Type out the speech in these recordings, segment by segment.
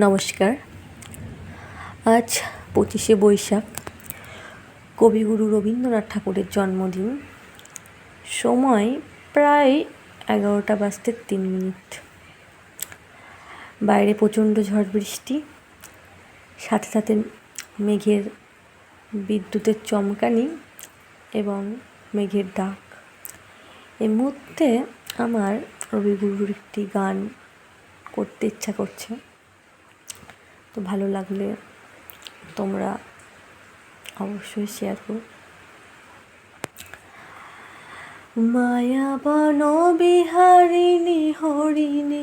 নমস্কার। আজ 25শে বৈশাখ, কবিগুরু রবীন্দ্রনাথ ঠাকুরের জন্মদিন। সময় প্রায় 11টা বাজতে 3 মিনিট। বাইরে প্রচণ্ড ঝড় বৃষ্টি, সাথে সাথে মেঘের বিদ্যুতের চমকানি এবং মেঘের ডাক। এই মুহূর্তে আমার রবিগুরুর একটি গান করতে ইচ্ছা করছে, তো ভালো লাগলে তোমরা অবশ্যই শেয়ার করো। মায়া বন বিহারিণী হরিণী,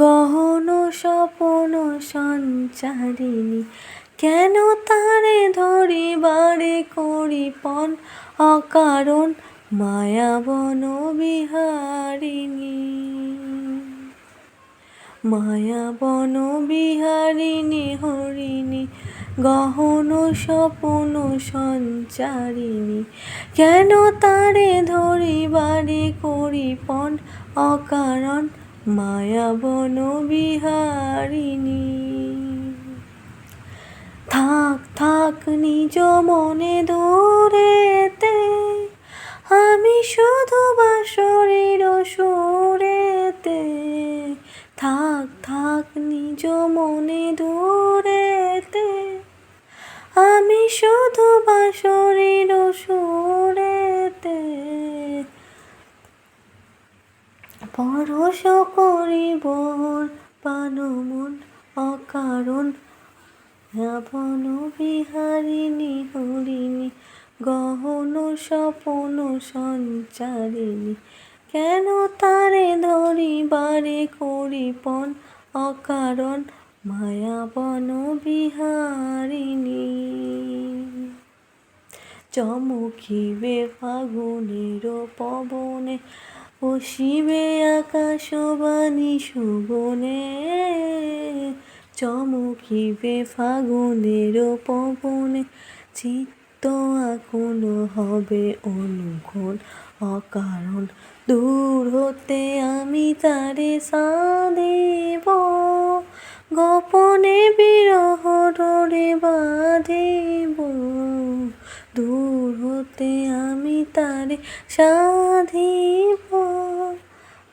গহন স্বপন সঞ্চারিণী, কেন তারে ধরিবারে করিপন অকারণ মায়া বন বিহারিণী। মায়া বন বিহারিণী হরিণী, গহন স্বপন সঞ্চারিণী, কেন তারে ধরিবারে করিপন অকারণ মায়া বন বিহারিণী। থাক থাক নিজ মনে দূরেতে, আমি শুধু বাঁশরীর সুরেতে। থাক থাক নিজ মনে দূরেতে, আমি শুধু বাঁশরীর সুরেতে। পরশ করিব পান মন অকারণ বন বিহারিণী হরিণী, গহন স্বপন সঞ্চারিণী, কেন তারে ধরিবারে করিপন অকারণ মায়া বন বিহারিণী। চমকিবে ফাগুনের পবনে, বসিবে আকাশবাণী সুবনে। চমকিবে ফাগুনের পবনে, চিত্ত আকুল হবে অনুক্ষণ অকারণ। দূর হতে আমি তারে সাধিব, গোপনে বিরহ ডোরে বাঁধিব। দূর হতে আমি তারে সাধিব,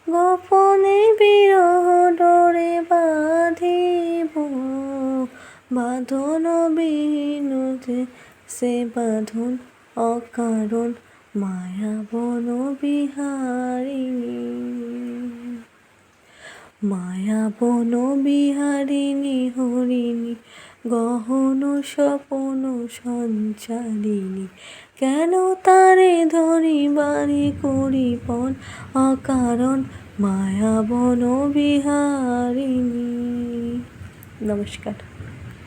গোপনে বিরহ ডোরে বাঁধিব। বাঁধন বিহীন সে বাঁধন অকারণ মায়া বন বিহারিণী। মায়া বন বিহারিণী হরিণী, গহন স্বপন সঞ্চারিণী, কেন তারে ধরিবারে করিপন অকারণ মায়া বন বিহারিণী। নমস্কার।